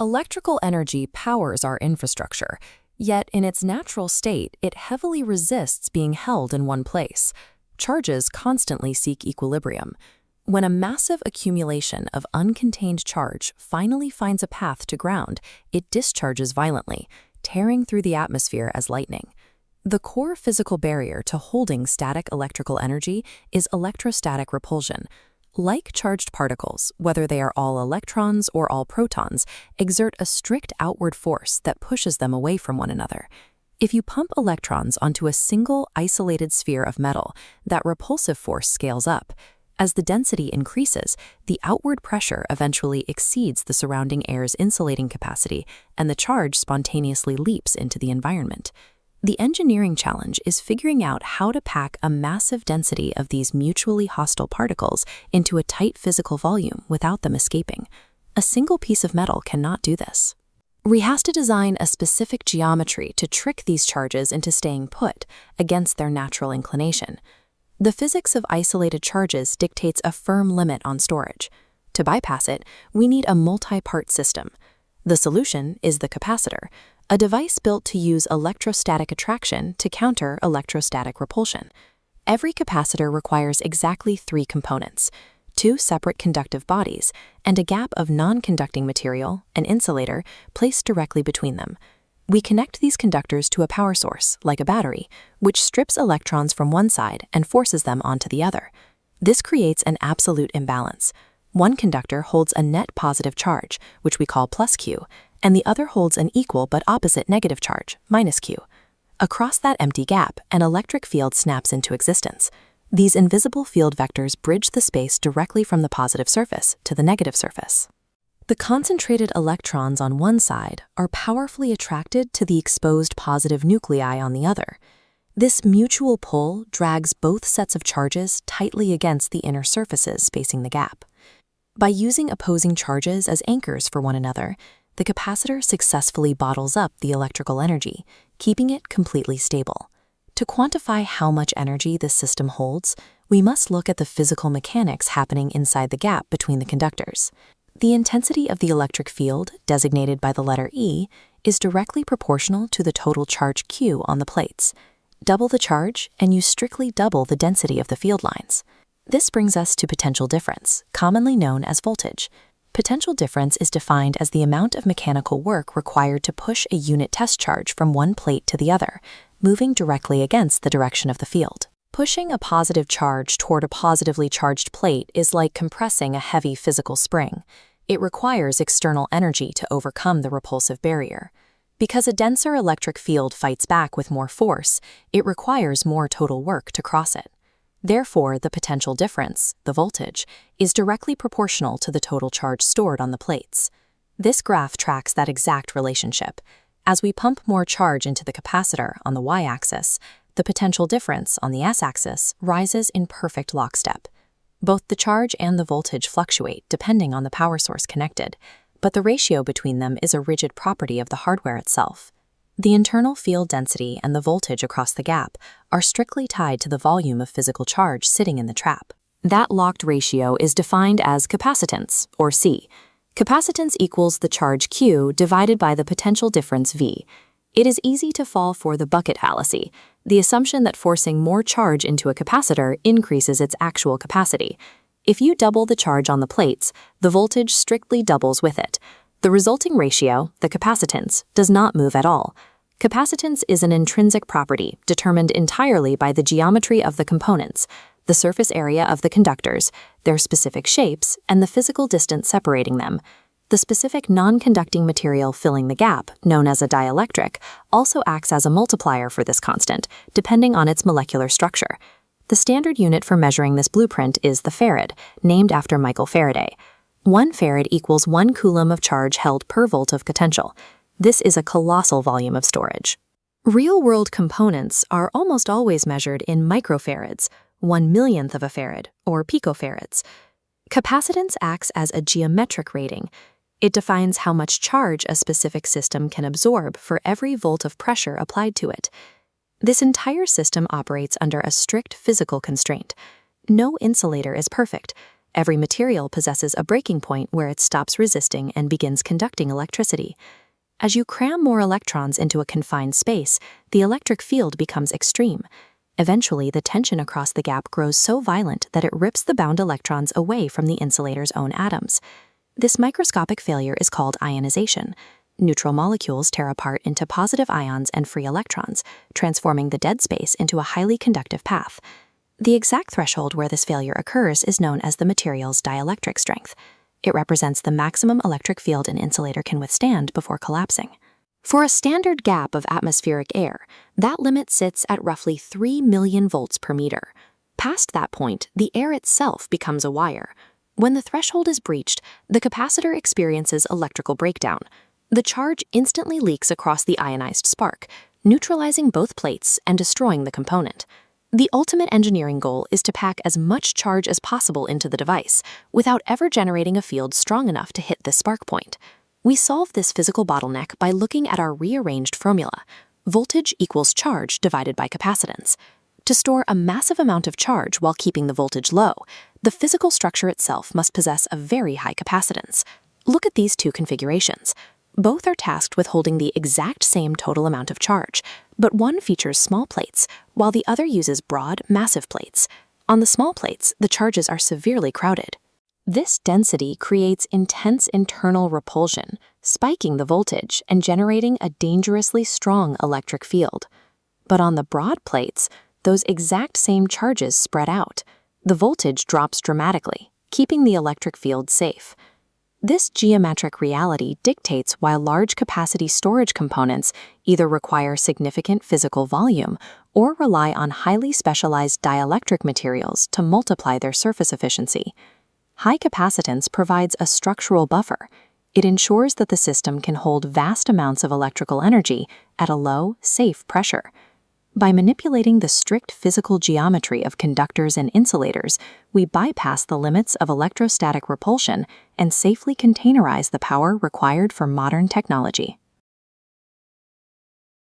Electrical energy powers our infrastructure, yet in its natural state, it heavily resists being held in one place. Charges constantly seek equilibrium. When a massive accumulation of uncontained charge finally finds a path to ground, it discharges violently, tearing through the atmosphere as lightning. The core physical barrier to holding static electrical energy is electrostatic repulsion. Like charged particles, whether they are all electrons or all protons, exert a strict outward force that pushes them away from one another. If you pump electrons onto a single isolated sphere of metal, that repulsive force scales up. As the density increases, the outward pressure eventually exceeds the surrounding air's insulating capacity, and the charge spontaneously leaps into the environment. The engineering challenge is figuring out how to pack a massive density of these mutually hostile particles into a tight physical volume without them escaping. A single piece of metal cannot do this. We have to design a specific geometry to trick these charges into staying put against their natural inclination. The physics of isolated charges dictates a firm limit on storage. To bypass it, we need a multi-part system. The solution is the capacitor, a device built to use electrostatic attraction to counter electrostatic repulsion. Every capacitor requires exactly 3 components: 2 separate conductive bodies, and a gap of non-conducting material, an insulator, placed directly between them. We connect these conductors to a power source, like a battery, which strips electrons from one side and forces them onto the other. This creates an absolute imbalance. One conductor holds a net positive charge, which we call plus Q, and the other holds an equal but opposite negative charge, minus Q. Across that empty gap, an electric field snaps into existence. These invisible field vectors bridge the space directly from the positive surface to the negative surface. The concentrated electrons on one side are powerfully attracted to the exposed positive nuclei on the other. This mutual pull drags both sets of charges tightly against the inner surfaces spacing the gap. By using opposing charges as anchors for one another, the capacitor successfully bottles up the electrical energy, keeping it completely stable. To quantify how much energy this system holds, we must look at the physical mechanics happening inside the gap between the conductors. The intensity of the electric field, designated by the letter E, is directly proportional to the total charge Q on the plates. Double the charge, and you strictly double the density of the field lines. This brings us to potential difference, commonly known as voltage. Potential difference is defined as the amount of mechanical work required to push a unit test charge from one plate to the other, moving directly against the direction of the field. Pushing a positive charge toward a positively charged plate is like compressing a heavy physical spring. It requires external energy to overcome the repulsive barrier. Because a denser electric field fights back with more force, it requires more total work to cross it. Therefore, the potential difference, the voltage, is directly proportional to the total charge stored on the plates. This graph tracks that exact relationship. As we pump more charge into the capacitor on the y-axis, the potential difference on the s-axis rises in perfect lockstep. Both the charge and the voltage fluctuate depending on the power source connected, but the ratio between them is a rigid property of the hardware itself. The internal field density and the voltage across the gap are strictly tied to the volume of physical charge sitting in the trap. That locked ratio is defined as capacitance, or C. Capacitance equals the charge Q divided by the potential difference V. It is easy to fall for the bucket fallacy, the assumption that forcing more charge into a capacitor increases its actual capacity. If you double the charge on the plates, the voltage strictly doubles with it. The resulting ratio, the capacitance, does not move at all. Capacitance is an intrinsic property determined entirely by the geometry of the components, the surface area of the conductors, their specific shapes, and the physical distance separating them. The specific non-conducting material filling the gap, known as a dielectric, also acts as a multiplier for this constant, depending on its molecular structure. The standard unit for measuring this blueprint is the farad, named after Michael Faraday. 1 farad equals 1 coulomb of charge held per volt of potential. This is a colossal volume of storage. Real-world components are almost always measured in microfarads, 1/1,000,000th of a farad, or picofarads. Capacitance acts as a geometric rating. It defines how much charge a specific system can absorb for every volt of pressure applied to it. This entire system operates under a strict physical constraint. No insulator is perfect. Every material possesses a breaking point where it stops resisting and begins conducting electricity. As you cram more electrons into a confined space, the electric field becomes extreme. Eventually, the tension across the gap grows so violent that it rips the bound electrons away from the insulator's own atoms. This microscopic failure is called ionization. Neutral molecules tear apart into positive ions and free electrons, transforming the dead space into a highly conductive path. The exact threshold where this failure occurs is known as the material's dielectric strength. It represents the maximum electric field an insulator can withstand before collapsing. For a standard gap of atmospheric air, that limit sits at roughly 3 million volts per meter. Past that point, the air itself becomes a wire. When the threshold is breached, the capacitor experiences electrical breakdown. The charge instantly leaks across the ionized spark, neutralizing both plates and destroying the component. The ultimate engineering goal is to pack as much charge as possible into the device without ever generating a field strong enough to hit the spark point. We solve this physical bottleneck by looking at our rearranged formula: voltage equals charge divided by capacitance. To store a massive amount of charge while keeping the voltage low, the physical structure itself must possess a very high capacitance. Look at these two configurations. Both are tasked with holding the exact same total amount of charge, but one features small plates, while the other uses broad, massive plates. On the small plates, the charges are severely crowded. This density creates intense internal repulsion, spiking the voltage and generating a dangerously strong electric field. But on the broad plates, those exact same charges spread out. The voltage drops dramatically, keeping the electric field safe. This geometric reality dictates why large capacity storage components either require significant physical volume or rely on highly specialized dielectric materials to multiply their surface efficiency. High capacitance provides a structural buffer. It ensures that the system can hold vast amounts of electrical energy at a low, safe pressure. By manipulating the strict physical geometry of conductors and insulators, we bypass the limits of electrostatic repulsion and safely containerize the power required for modern technology.